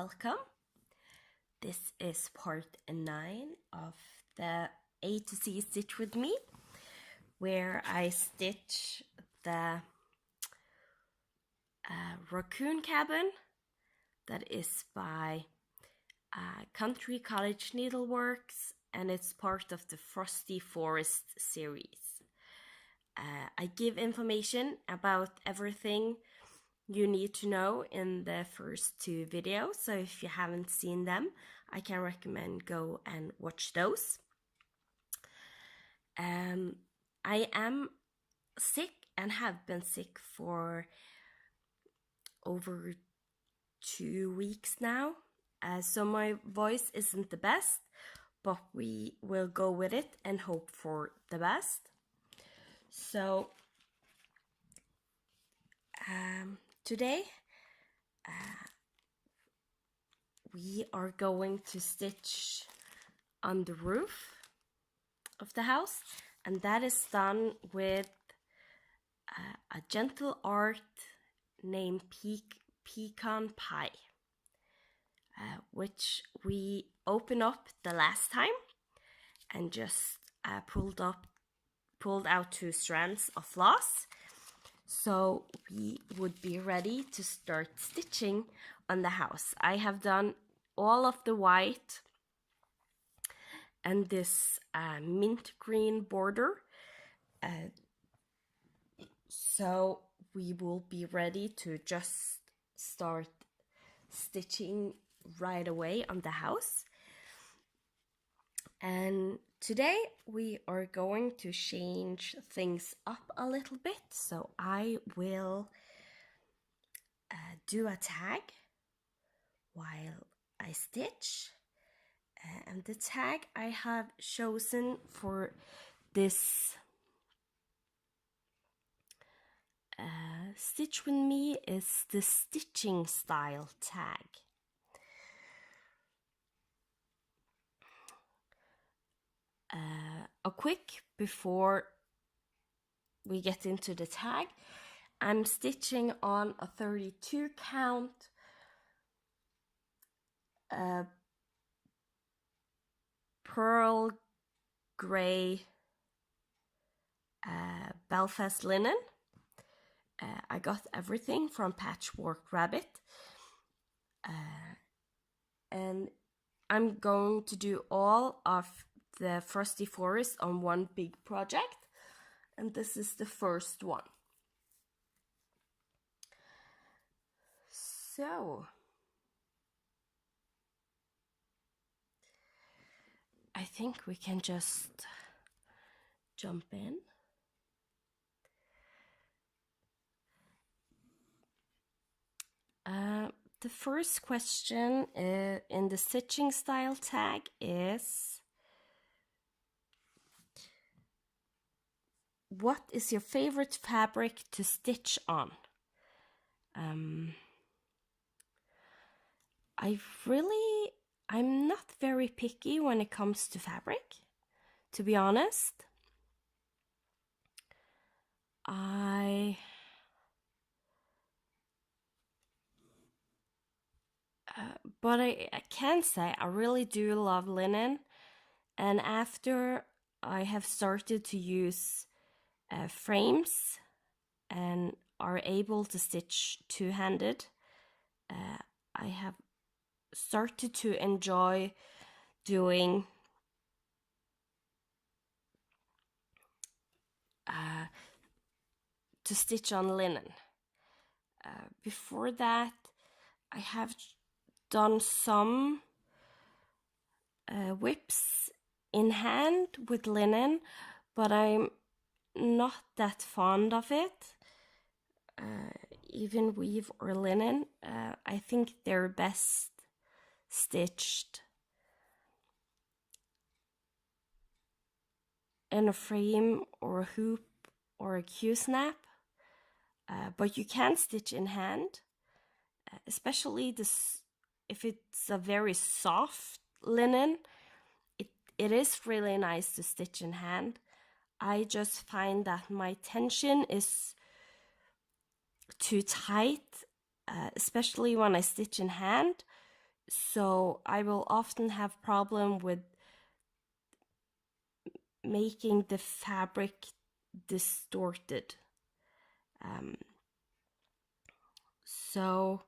welcome. This is part 9 of the A to Z Stitch with me, where I stitch the Racon Cabin that is by Cottage Needleworks, and it's part of the Frosty Forest series. I give information about everything you need to know in the first 2 videos, so if you haven't seen them, I can recommend go and watch those. I am sick and have been sick for over 2 weeks now, so my voice isn't the best, but we will go with it and hope for the best. So today we are going to stitch on the roof of the house, and that is done with a gentle art named Pecan Pie, which we opened up the last time and just pulled out 2 strands of floss, so we would be ready to start stitching on the house. I have done all of the white and this mint green border, so we will be ready to just start stitching right away on the house. And today we are going to change things up a little bit, so I will do a tag while I stitch, and the tag I have chosen for this stitch with me is the stitching style tag. A quick before we get into the tag, I'm stitching on a 32 count pearl gray Belfast linen. I got everything from Patchwork Rabbit, and I'm going to do all of the Frosty Forest on one big project, and this is the first one. So I think we can just jump in. The first question in the stitching style tag is, what is your favorite fabric to stitch on? I'm not very picky when it comes to fabric, to be honest. But I can say I really do love linen, and after I have started to use frames and are able to stitch two-handed, I have started to enjoy doing to stitch on linen. Before that, I have done some whips in hand with linen, but I'm not that fond of it. Even weave or linen, I think they're best stitched in a frame or a hoop or a Q-snap, but you can stitch in hand, especially this if it's a very soft linen. It is really nice to stitch in hand. I just find that my tension is too tight, especially when I stitch in hand, So I will often have problem with making the fabric distorted. So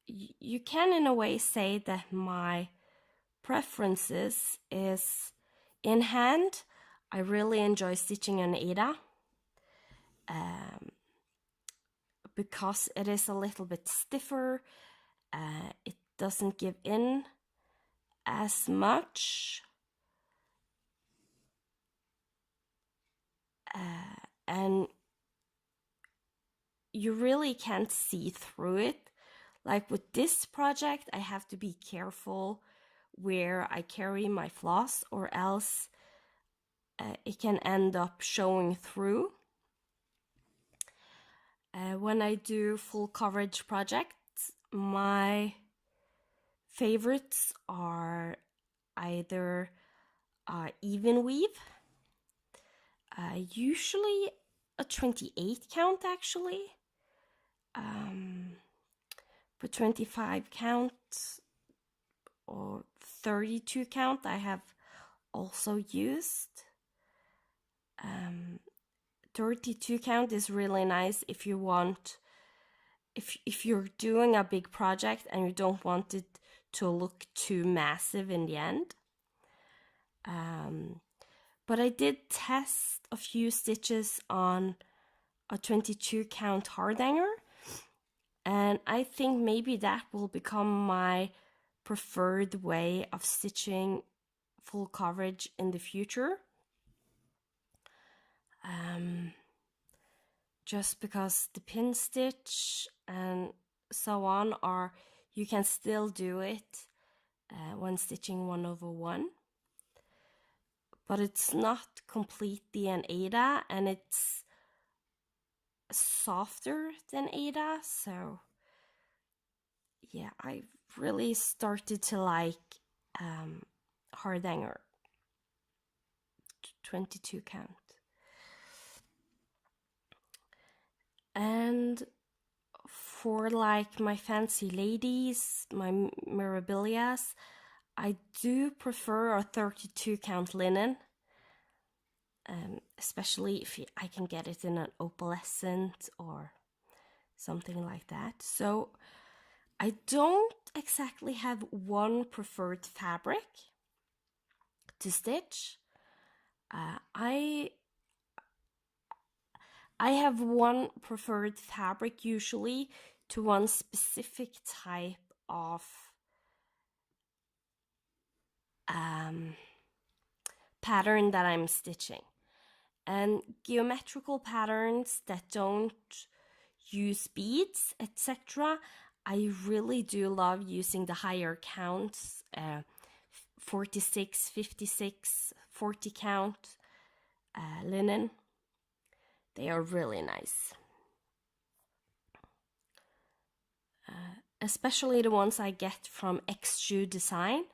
you can in a way say that my preferences is in hand. I really enjoy stitching an Aida because it is a little bit stiffer. It doesn't give in as much. And you really can't see through it. Like with this project, I have to be careful where I carry my floss, or else it can end up showing through. When I do full coverage projects, my favorites are either even weave, usually a 28 count actually, but 25 count or 32 count I have also used. 32 count is really nice if you want, if you're doing a big project and you don't want it to look too massive in the end. But I did test a few stitches on a 22 count hardanger, and I think maybe that will become my preferred way of stitching full coverage in the future. Just because the pin stitch and so on are, you can still do it when stitching 1/1, but it's not completely an Aida, and it's softer than Aida. So yeah, I really started to like hardanger 22 count. And for like my fancy ladies, my mirabilias, I do prefer a 32 count linen, especially if I can get it in an opalescent or something like that. So I don't exactly have one preferred fabric to stitch. I have one preferred fabric usually to one specific type of pattern that I'm stitching. And geometrical patterns that don't use beads, etc., I really do love using the higher counts, 46, 56, 40 count linen. They are really nice. Especially the ones I get from XJU Design.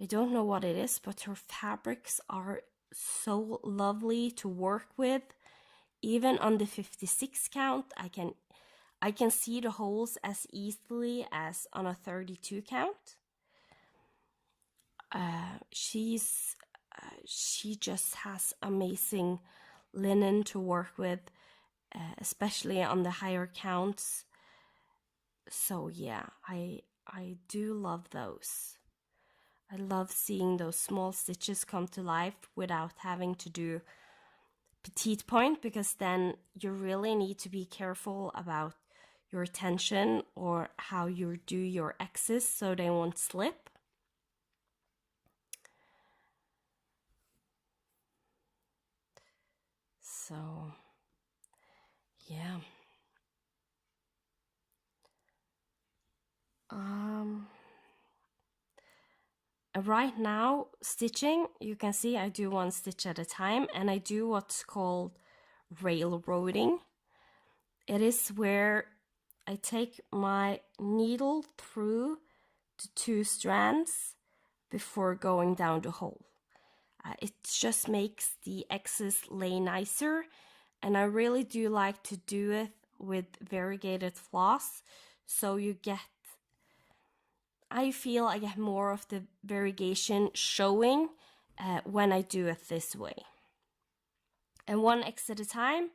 I don't know what it is, but her fabrics are so lovely to work with. Even on the 56 count, I can see the holes as easily as on a 32 count. She just has amazing linen to work with, especially on the higher counts. So yeah, I do love those. I love seeing those small stitches come to life without having to do petite point, because then you really need to be careful about your tension or how you do your X's so they won't slip. So yeah. Right now, stitching, you can see I do one stitch at a time, and I do what's called railroading. It is where I take my needle through the two strands before going down the hole. It just makes the X's lay nicer, and I really do like to do it with variegated floss, So I feel I get more of the variegation showing when I do it this way. And 1 X at a time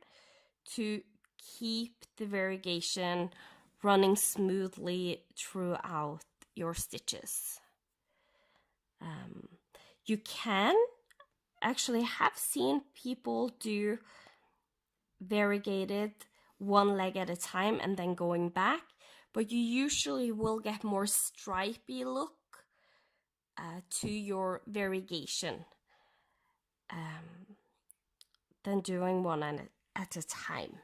to keep the variegation running smoothly throughout your stitches. You can actually have seen people do variegated 1 leg at a time and then going back, but you usually will get more stripy look to your variegation than doing 1 at a time.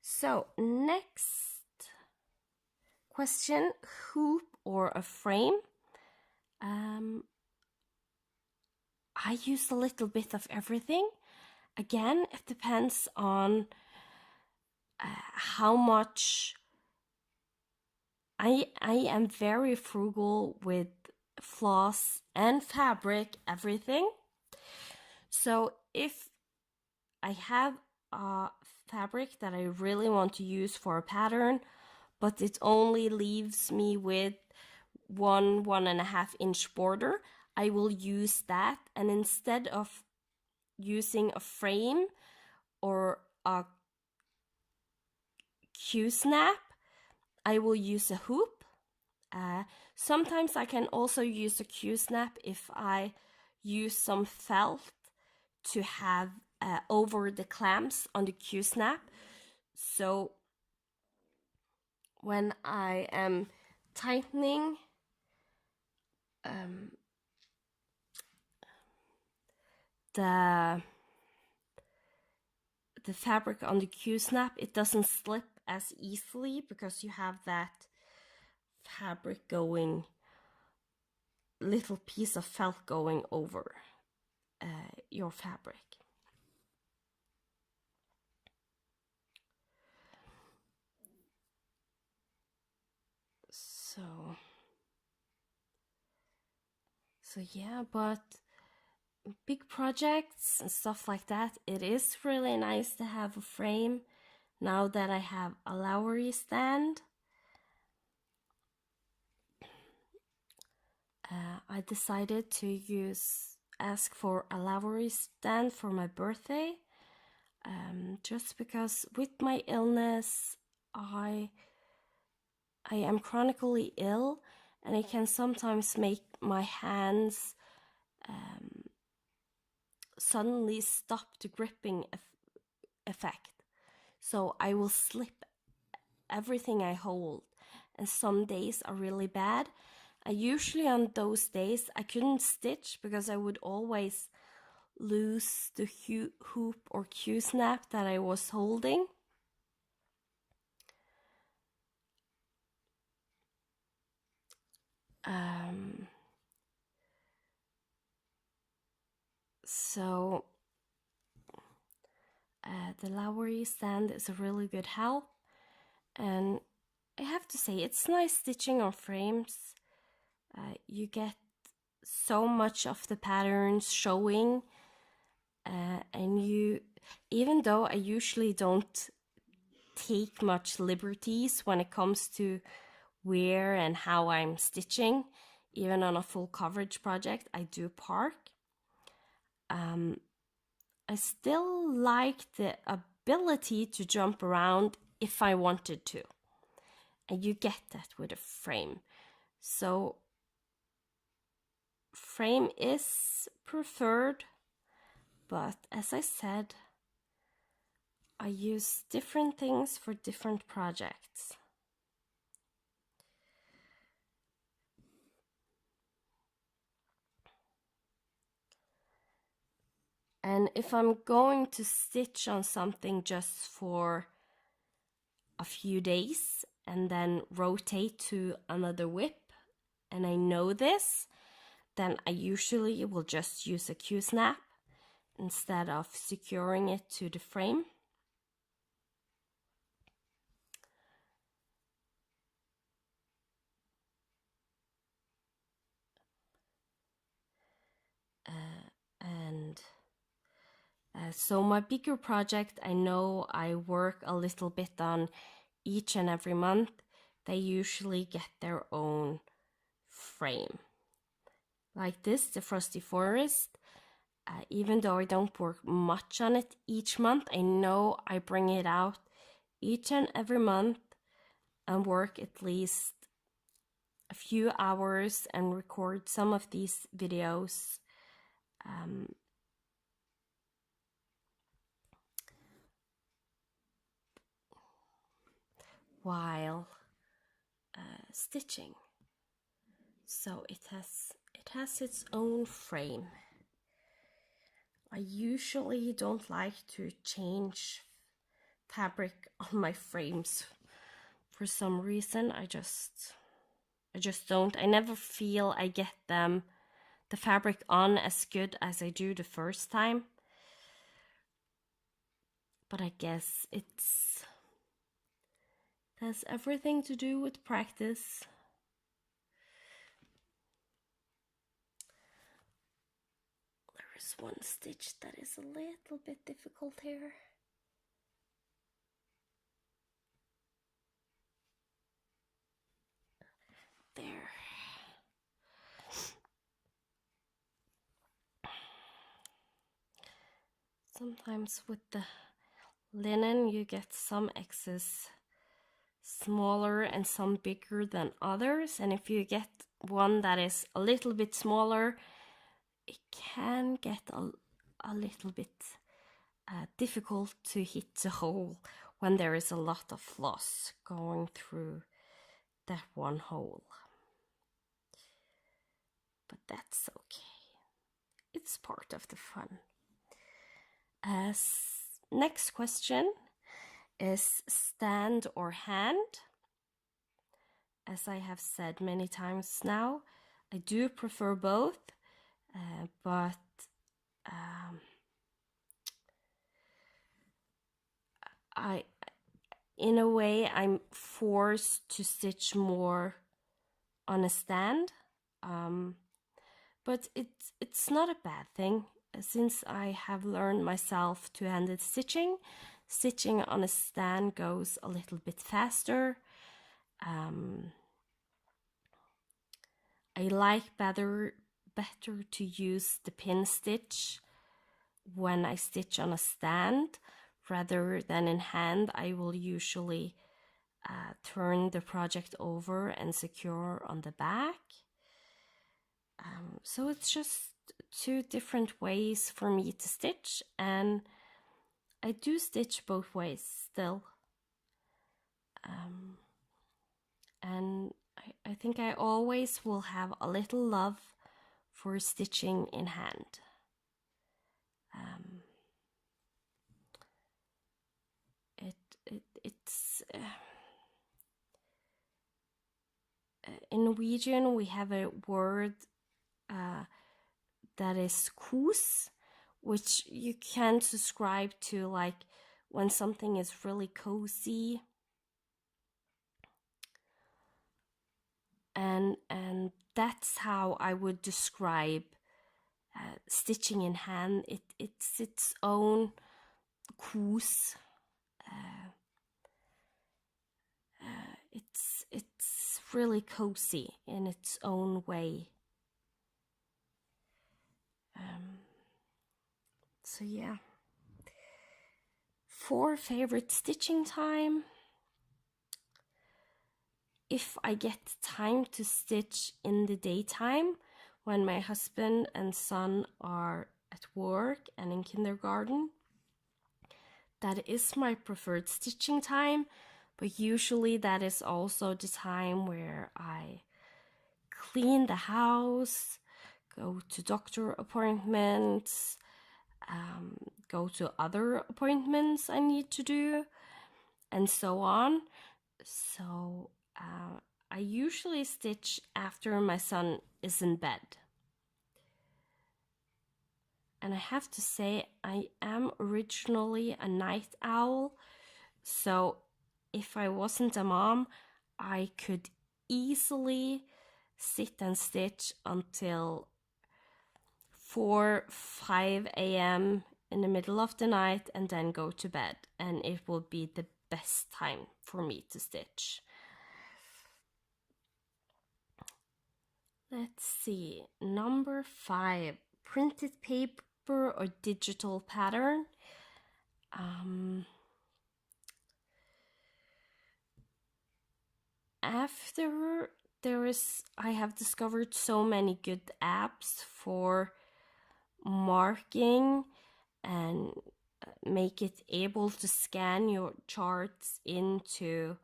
So next question, hoop or a frame? I use a little bit of everything. Again, it depends on how much. I am very frugal with floss and fabric, everything. So if I have a fabric that I really want to use for a pattern, but it only leaves me with 1.5 inch border, I will use that. And instead of using a frame or a Q-snap, I will use a hoop. Sometimes I can also use a Q-snap if I use some felt to have over the clamps on the Q-snap. So when I am tightening the fabric on the Q-snap, it doesn't slip as easily because you have that fabric going, little piece of felt going over your fabric. So yeah, but big projects and stuff like that, it is really nice to have a frame. Now that I have a Lowry stand, I decided to ask for a Lowry stand for my birthday, just because with my illness, I am chronically ill, and it can sometimes make my hands suddenly stop the gripping effect. So I will slip everything I hold, and some days are really bad. Usually on those days I couldn't stitch because I would always lose the hoop or Q-snap that I was holding. So the Lowry stand is a really good help, and I have to say it's nice stitching on frames. You get so much of the patterns showing, and even though I usually don't take much liberties when it comes to where and how I'm stitching, even on a full coverage project, I do park. I still like the ability to jump around if I wanted to, and you get that with a frame. So frame is preferred, but as I said, I use different things for different projects. And if I'm going to stitch on something just for a few days and then rotate to another whip, and I know this, then I usually will just use a Q-snap instead of securing it to the frame. So my bigger project, I know I work a little bit on each and every month. They usually get their own frame. Like this, the Frosty Forest. Even though I don't work much on it each month, I know I bring it out each and every month and work at least a few hours and record some of these videos. While stitching. So it has its own frame. I usually don't like to change fabric on my frames. For some reason, I just don't. I never feel I get the fabric on as good as I do the first time. But I guess it has everything to do with practice. There is one stitch that is a little bit difficult here. There. Sometimes with the linen you get some excess smaller and some bigger than others, and if you get one that is a little bit smaller, it can get a little bit difficult to hit the hole when there is a lot of floss going through that one hole. But that's okay. It's part of the fun. Next question is stand or hand. As I have said many times now, I do prefer both, but in a way, I'm forced to stitch more on a stand, but it's not a bad thing. Since I have learned myself two-handed stitching, stitching on a stand goes a little bit faster. I like better to use the pin stitch when I stitch on a stand rather than in hand. I will usually turn the project over and secure on the back. So it's just two different ways for me to stitch, and I do stitch both ways still. And I think I always will have a little love for stitching in hand. It's in Norwegian we have a word that is kos, which you can describe to like when something is really cozy. And that's how I would describe stitching in hand. It's its own kos. It's really cozy in its own way. So yeah. For favorite stitching time, if I get time to stitch in the daytime when my husband and son are at work and in kindergarten, that is my preferred stitching time. But usually that is also the time where I clean the house, go to doctor appointments, go to other appointments I need to do, and so on. So I usually stitch after my son is in bed. And I have to say, I am originally a night owl, so if I wasn't a mom, I could easily sit and stitch until 4-5 a.m. in the middle of the night and then go to bed, and it will be the best time for me to stitch. Let's see, number 5, printed paper or digital pattern. After I have discovered so many good apps for marking and make it able to scan your charts into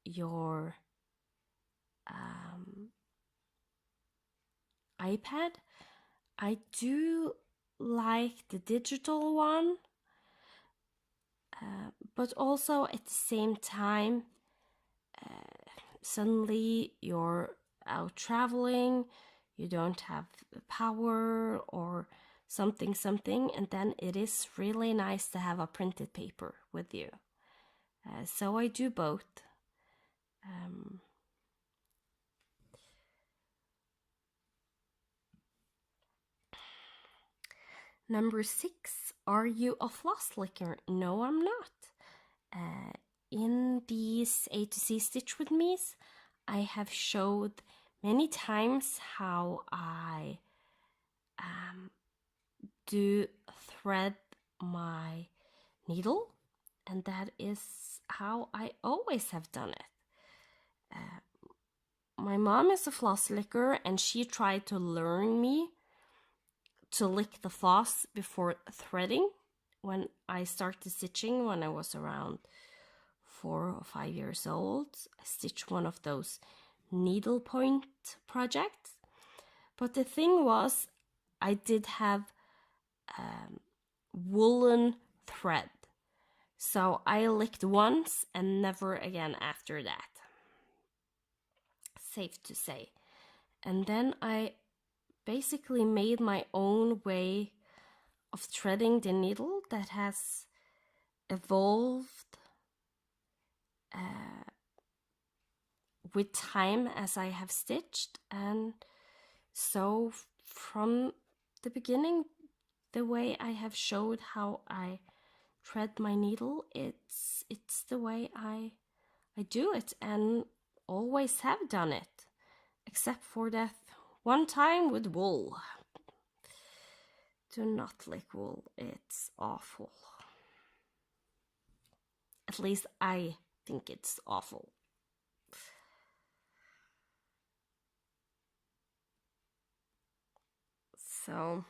your iPad. I do like the digital one, but also at the same time, suddenly you're out traveling, you don't have power or something, and then it is really nice to have a printed paper with you. So I do both. Number 6, are you a floss licker? No, I'm not. In these A to Z Stitch With Me's, I have showed many times how I do thread my needle, and that is how I always have done it. My mom is a floss licker, and she tried to learn me to lick the floss before threading when I started stitching when I was around 4 or 5 years old. I stitched one of those needlepoint projects. But the thing was, I did have woolen thread. So I licked once and never again after that. Safe to say. And then I basically made my own way of threading the needle that has evolved with time as I have stitched. And so from the beginning, the way I have showed how I thread my needle, it's the way I do it, and always have done it, except for that one time with wool. Do not lick wool, it's awful. At least I think it's awful. So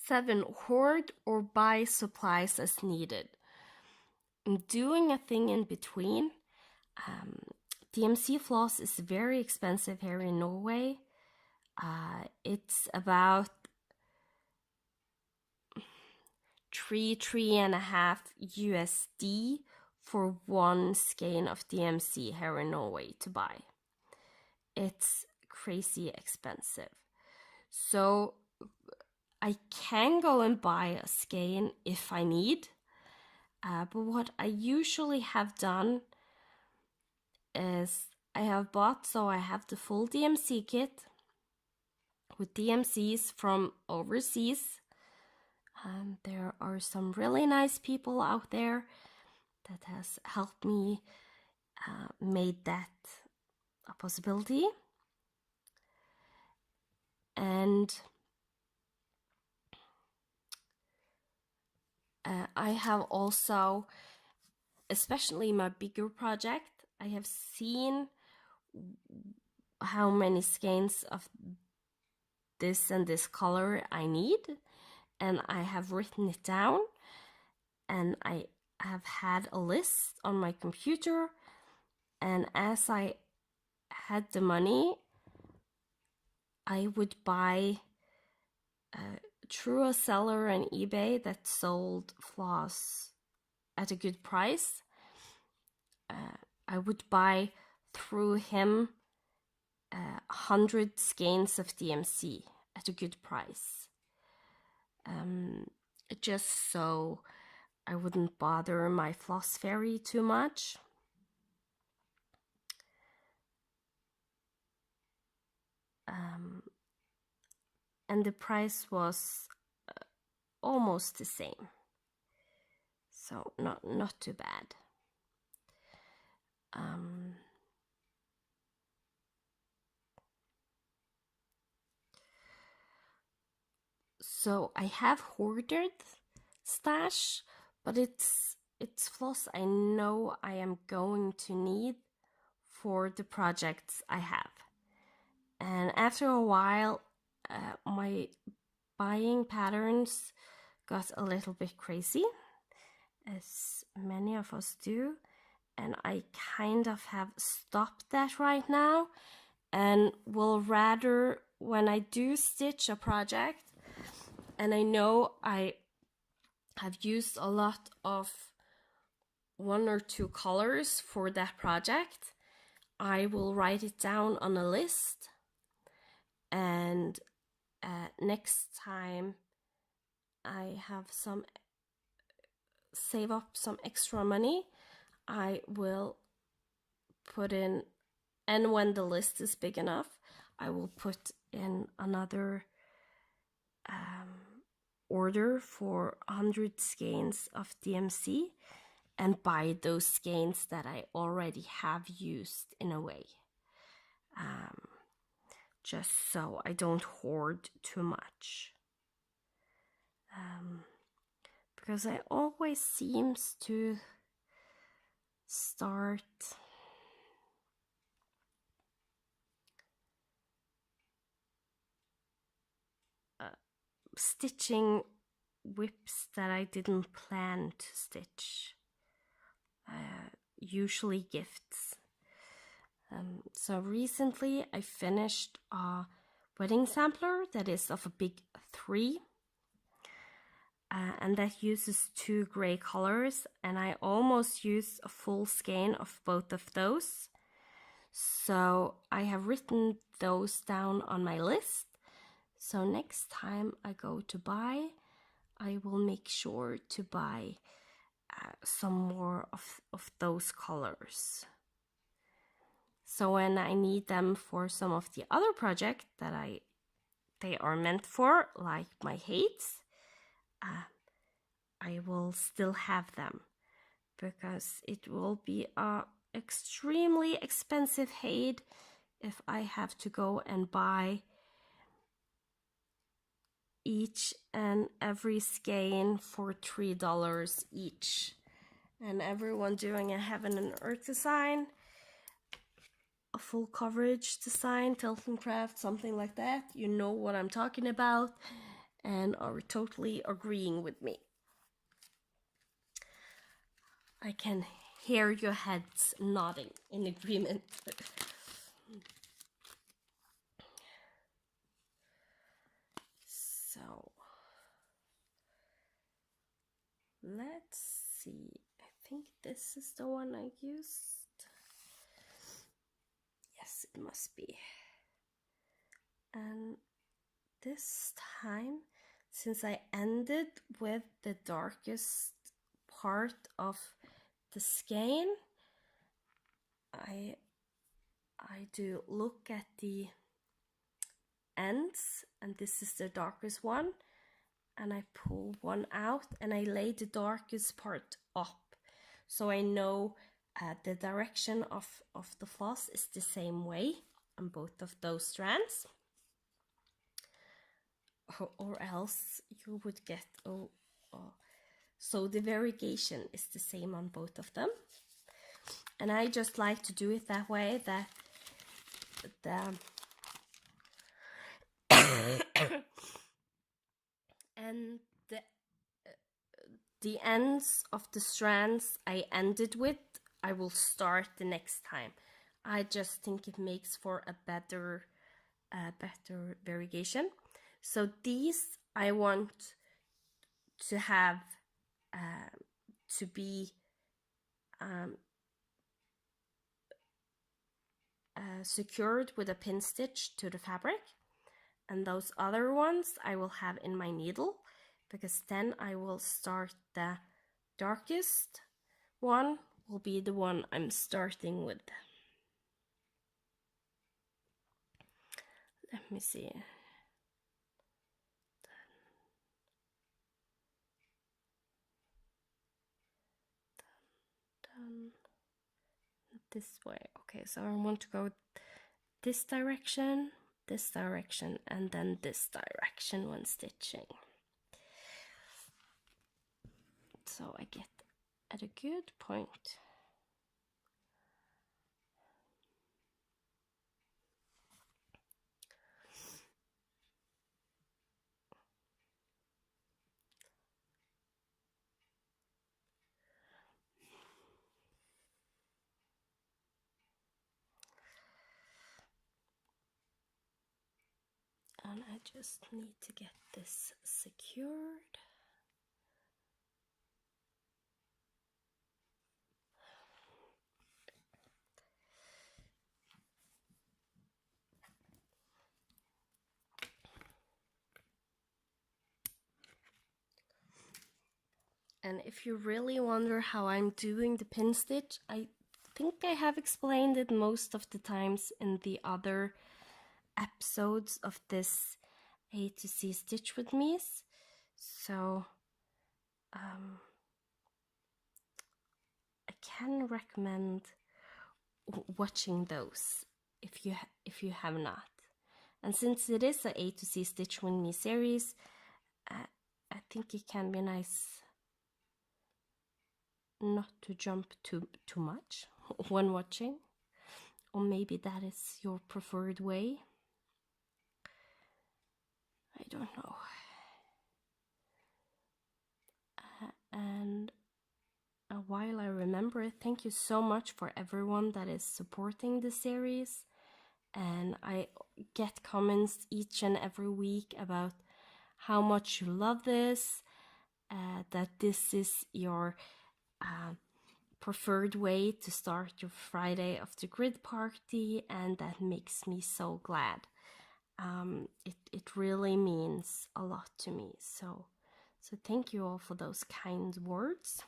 7, hoard or buy supplies as needed. I'm doing a thing in between. DMC floss is very expensive here in Norway. It's about 3.5 USD for one skein of DMC here in Norway to buy. It's crazy expensive. So I can go and buy a skein if I need. But what I usually have done is I have bought, so I have the full DMC kit with DMCs from overseas. There are some really nice people out there that has helped me made that a possibility. And I have also, especially my bigger project, I have seen how many skeins of this and this color I need, and I have written it down, and I have had a list on my computer, and as I had the money, I would buy through a seller on eBay that sold floss at a good price. I would buy through him 100 skeins of DMC at a good price. Just so I wouldn't bother my floss fairy too much. and the price was almost the same. So not too bad. So I have hoarded stash, but it's floss I know I am going to need for the projects I have. And after a while, my buying patterns got a little bit crazy, as many of us do, and I kind of have stopped that right now, and will rather, when I do stitch a project and I know I have used a lot of 1 or 2 colors for that project, I will write it down on a list, and next time I have save up some extra money, I will put in, and when the list is big enough, I will put in another order for 100 skeins of DMC and buy those skeins that I already have used in a way. Just so I don't hoard too much. Because I always seems to start stitching whips that I didn't plan to stitch. Usually gifts. So recently I finished a wedding sampler that is of a big 3. And that uses 2 gray colors, and I almost used a full skein of both of those. So I have written those down on my list. So next time I go to buy, I will make sure to buy some more of those colors. So when I need them for some of the other projects that they are meant for, like my heights, I will still have them, because it will be a extremely expensive height if I have to go and buy each and every skein for $3 each. And everyone doing a heaven and earth design, a full coverage design, Tilton Craft, something like that, you know what I'm talking about and are totally agreeing with me. I can hear your heads nodding in agreement. So let's see. I think this is the one I used. Yes, it must be. And this time, since I ended with the darkest part of the skein, I do look at the ends, and this is the darkest one, and I pull one out and I lay the darkest part up, so I know the direction of the floss is the same way on both of those strands, or else you would get so the variegation is the same on both of them. And I just like to do it that way, that and the ends of the strands I ended with, I will start the next time. I just think it makes for a better variegation. So these I want to have to be secured with a pin stitch to the fabric, and those other ones I will have in my needle, because then I will start the darkest one will be the one I'm starting with. Let me see. this way. Okay, so I want to go this direction, and then this direction when stitching. So I get at a good point. And I just need to get this secured. And if you really wonder how I'm doing the pin stitch, I think I have explained it most of the times in the other episodes of this A to C Stitch with Me. So I can recommend watching those if you have not. And since it is a to C Stitch with Me series, I think it can be nice not to jump too much when watching, or maybe that is your preferred way. I don't know. And while I remember it, thank you so much for everyone that is supporting the series. And I get comments each and every week about how much you love this, that this is your preferred way to start your Friday of the Grid party, and that makes me so glad. It really means a lot to me. So thank you all for those kind words.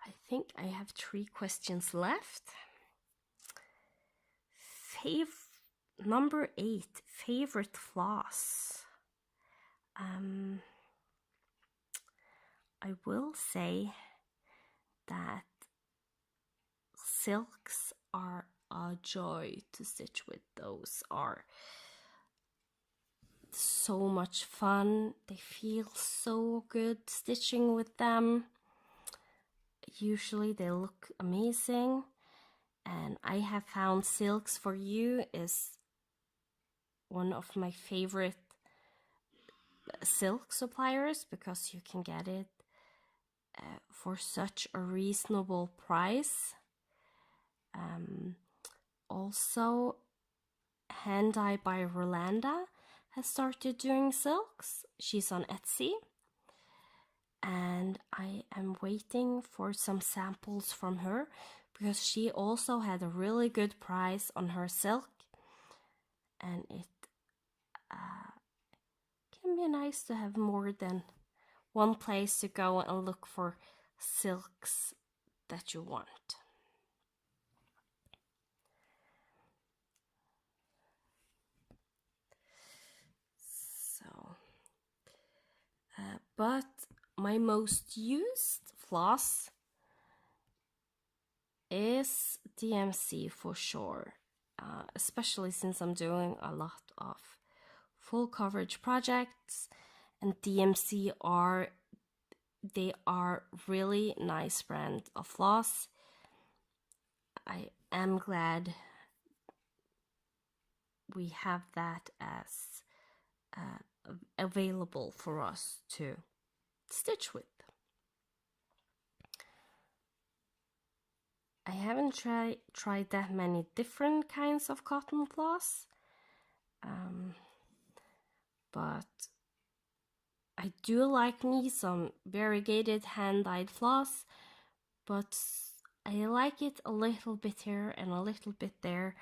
I think I have 3 questions left. Number 8, favorite floss. I will say that silks are a joy to stitch with. Those are so much fun. They feel so good stitching with them. Usually they look amazing, and I have found Silks for You is one of my favorite silk suppliers because you can get it for such a reasonable price. Also, Hand Dye by Rolanda has started doing silks. She's on Etsy, and I am waiting for some samples from her because she also had a really good price on her silk, and it can be nice to have more than one place to go and look for silks that you want. So, but my most used floss is DMC for sure, especially since I'm doing a lot of full coverage projects, and DMC are really nice brand of floss. I am glad we have that as available for us to stitch with. I haven't tried that many different kinds of cotton floss, but I do like me some variegated hand-dyed floss, but I like it a little bit here and a little bit there,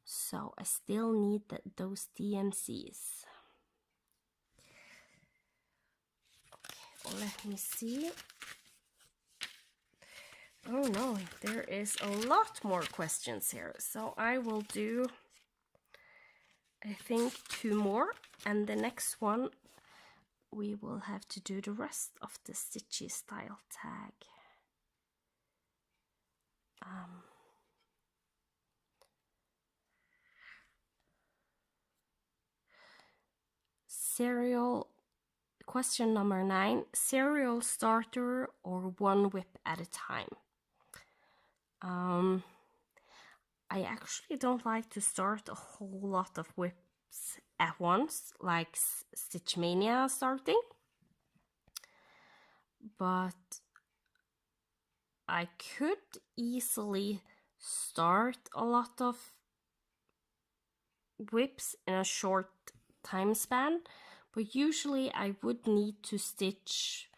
so I still need those DMCs. Okay, let me see. Oh no, there is a lot more questions here, so I will do, I think, 2 more, and the next one we will have to do the rest of the Stitchy style tag. Question number 9, serial starter or one whip at a time? I actually don't like to start a whole lot of whips at once, like Stitch Mania starting. But I could easily start a lot of whips in a short time span, but usually I would need to stitch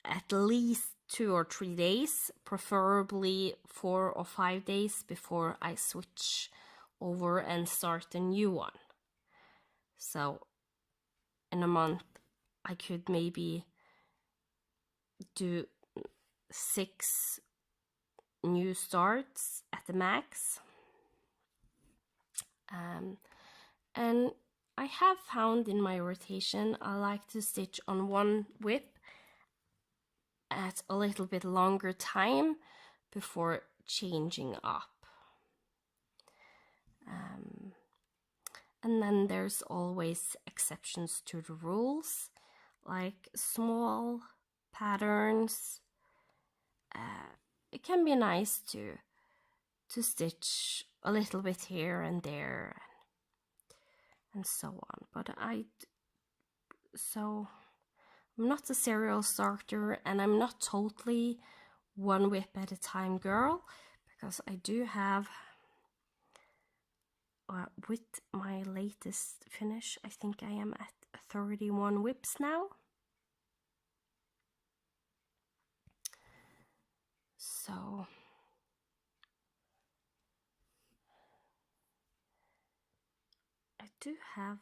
at least 2 or 3 days, preferably 4 or 5 days before I switch over and start a new one. So in a month I could maybe do 6 new starts at the max. And I have found in my rotation I like to stitch on one whip at a little bit longer time before changing up. And then there's always exceptions to the rules, like small patterns. It can be nice to stitch a little bit here and there and so on. But I'm not a serial starter, and I'm not totally one whip at a time girl, because I do have, with my latest finish, I think I am at 31 whips now. So I do have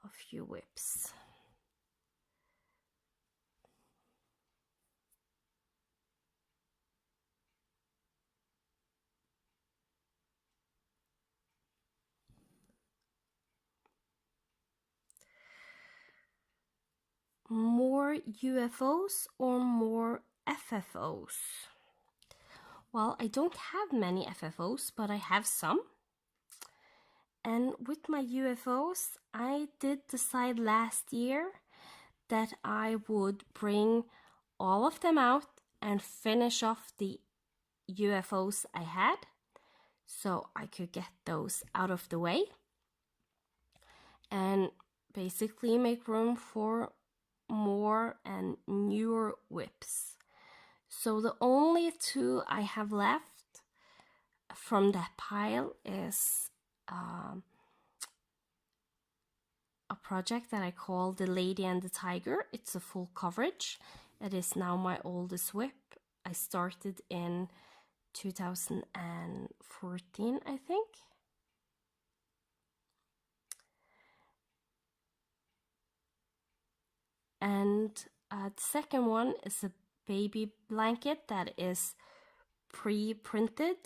a few whips. More UFOs or more FFOs? Well, I don't have many FFOs, but I have some. And with my UFOs, I did decide last year that I would bring all of them out and finish off the UFOs I had, so I could get those out of the way and basically make room for more and newer whips. So the only 2 I have left from that pile is a project that I call The Lady and the Tiger. It's a full coverage. It is now my oldest whip. I started in 2014, I think. And the second one is a baby blanket that is pre-printed.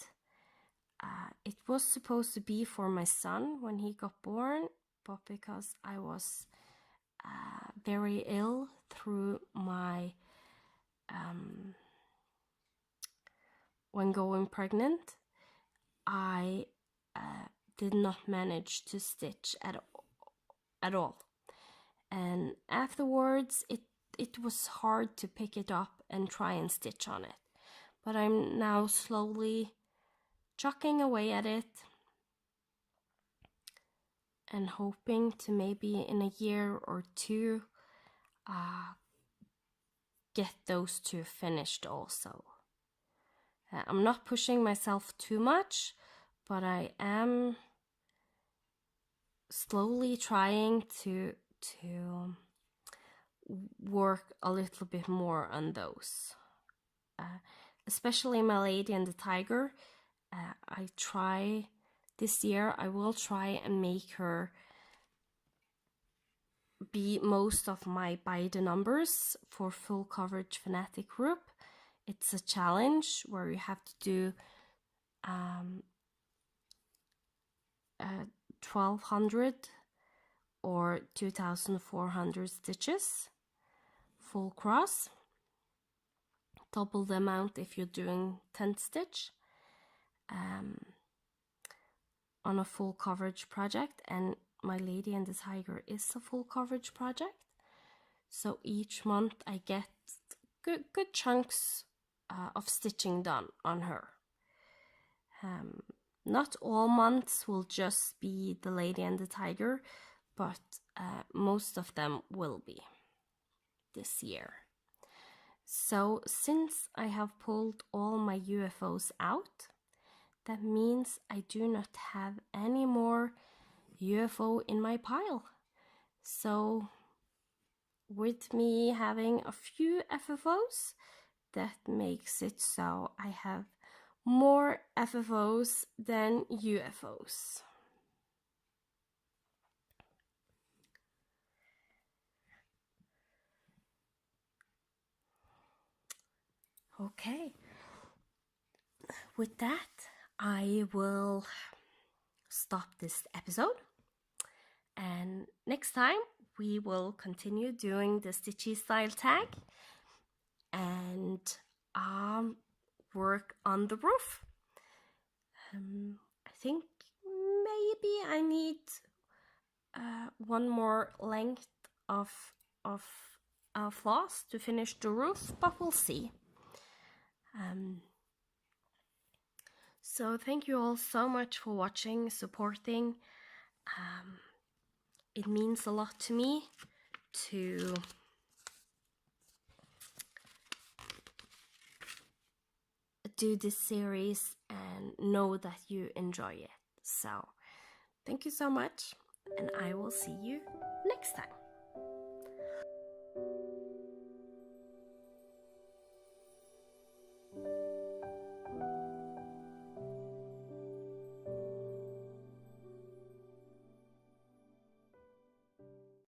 It was supposed to be for my son when he got born, but because I was very ill through my when going pregnant, I did not manage to stitch at all. And afterwards it was hard to pick it up and try and stitch on it. But I'm now slowly chucking away at it and hoping to maybe in a year or 2 get those 2 finished also. I'm not pushing myself too much, but I am slowly trying to work a little bit more on those. Especially my Lady and the Tiger. This year I will try and make her be most of my by the numbers for full coverage fanatic group. It's a challenge where you have to do 1200 or 2400 stitches full cross, double the amount if you're doing 10 stitch. on a full coverage project, and My Lady and the Tiger is a full coverage project. So each month I get good chunks of stitching done on her. Not all months will just be the Lady and the Tiger, but most of them will be this year. So since I have pulled all my UFOs out, that means I do not have any more UFO in my pile. So with me having a few FFOs, that makes it so I have more FFOs than UFOs. Okay, with that, I will stop this episode, and next time we will continue doing the Stitchy style tag and work on the roof. I think maybe I need one more length of floss to finish the roof, but we'll see. So thank you all so much for watching, supporting. It means a lot to me to do this series and know that you enjoy it. So thank you so much, and I will see you next time.